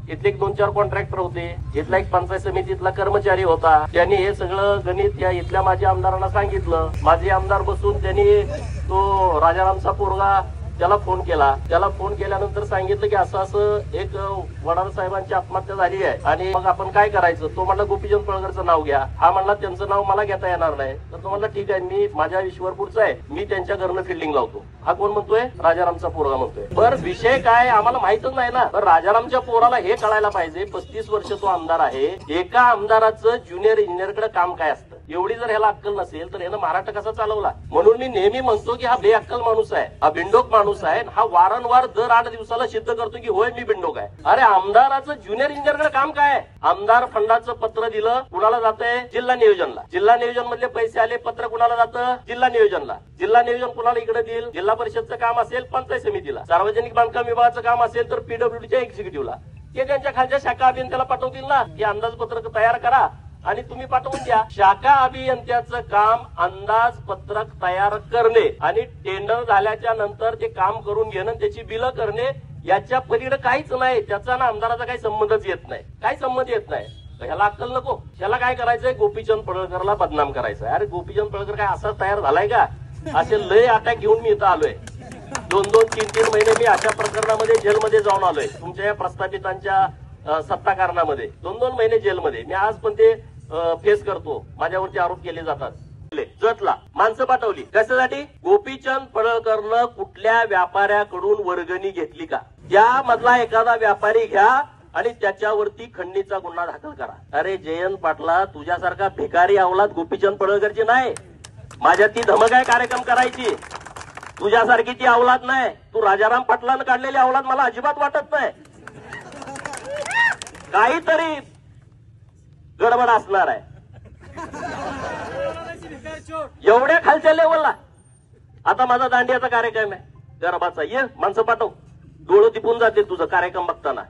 इथले एक 2-4 कॉन्ट्रॅक्टर होते, इथला एक पंचायत समितीतला कर्मचारी होता. त्यांनी हे सगळं गणित या इथल्या माझ्या आमदारांना सांगितलं. माझे आमदार बसून त्यांनी तो राजारामचा पोरगा त्याला फोन केला. त्याला फोन केल्यानंतर सांगितलं की असं असं एक वडार साहेबांची आत्महत्या झाली आहे आणि मग आपण काय करायचं. तो म्हणला गोपीचंद पळकरचं नाव घ्या. हा म्हणला त्यांचं नाव मला घेता येणार नाही. तर तो म्हणला ठीक आहे, मी माझ्या ईश्वरपूरचा आहे, मी त्यांच्या घरनं फिल्डिंग लावतो. हा कोण म्हणतोय? राजारामचा पोरगा म्हणतोय. बर विषय काय आम्हाला माहितच नाही ना. तर राजारामच्या पोराला हे कळायला पाहिजे, 35 वर्ष तो आमदार आहे. एका आमदाराचं ज्युनियर इंजिनियरकडे काम काय असतं, एवढी जर ह्याला अक्कल नसेल तर यानं महाराष्ट्र कसा चालवला. म्हणून मी नेहमी म्हणतो की हा बेअक्कल माणूस आहे, हा बिंडोक माणूस आहे. हा वारंवार दर 8 दिवसाला सिद्ध करतो की होय मी बिंडोक आहे. अरे आमदाराचं ज्युनियर इंजिनियरकडे काम काय आहे. आमदार फंडाचं पत्र दिलं, कुणाला जातंय? जिल्हा नियोजनला. जिल्हा नियोजन मधले पैसे आले, पत्र कुणाला जातं? जिल्हा नियोजनला. जिल्हा नियोजन कुणाला इकडे देईल? जिल्हा परिषदचं काम असेल पंचायत समितीला, सार्वजनिक बांधकाम विभागाचं काम असेल तर पीडब्ल्यूडीच्या एक्झिक्युटिव्हला. ते त्यांच्या खालच्या शाखा अभियंत्याला पाठवतील ना की अंदाजपत्रक तयार करा आणि तुम्ही पाठवून द्या. शाखा अभियंत्याचं काम अंदाजपत्रक तयार करणे आणि टेंडर झाल्याच्या नंतर ते काम करून घेणं, त्याची बिलं करणे, याच्या पलीकडे काहीच नाही. त्याचा ना आमदाराचा काही संबंधच येत नाही, काही संबंध येत नाही. ह्याला अक्कल नको. ह्याला काय करायचंय? गोपीचंद पडळकरला बदनाम करायचंय. अरे गोपीचंद पडळकर काय असाच तयार झालाय का? असे लय अटॅक घेऊन मी इथं आलोय. 2-2, 3-3 महिने मी अशा प्रकरणामध्ये जेलमध्ये जाऊन आलोय. तुमच्या या प्रस्थापितांच्या सत्ता कारणामध्ये 2-2 महिने जेलमध्ये मी आज पण ते फेस करतो. माझ्यावरती आरोप केले जातात. जतला माणसं पाठवली कशासाठी? गोपीचंद पडळकरनं कुठल्या व्यापाऱ्याकडून वर्गणी घेतली का? त्यामधला एखादा व्यापारी घ्या आणि त्याच्यावरती खंडणीचा गुन्हा दाखल करा. अरे जयंत पाटला, तुझ्यासारखा भिकारी अवलाद गोपीचंद पडळकरची नाही. माझ्या ती धमक आहे कार्यक्रम करायची. तुझ्यासारखी ती अवलाद नाही. तू राजाराम पाटलानं काढलेली अवलाद मला अजिबात वाटत नाही. काहीतरी गडबड असणार आहे एवढ्या खालच्या लेवलला. आता माझा दांडियाचा कार्यक्रम आहे गरबाचा, ये माणसं पाठव. डोळं दिपून जाते तुझं कार्यक्रम बघताना.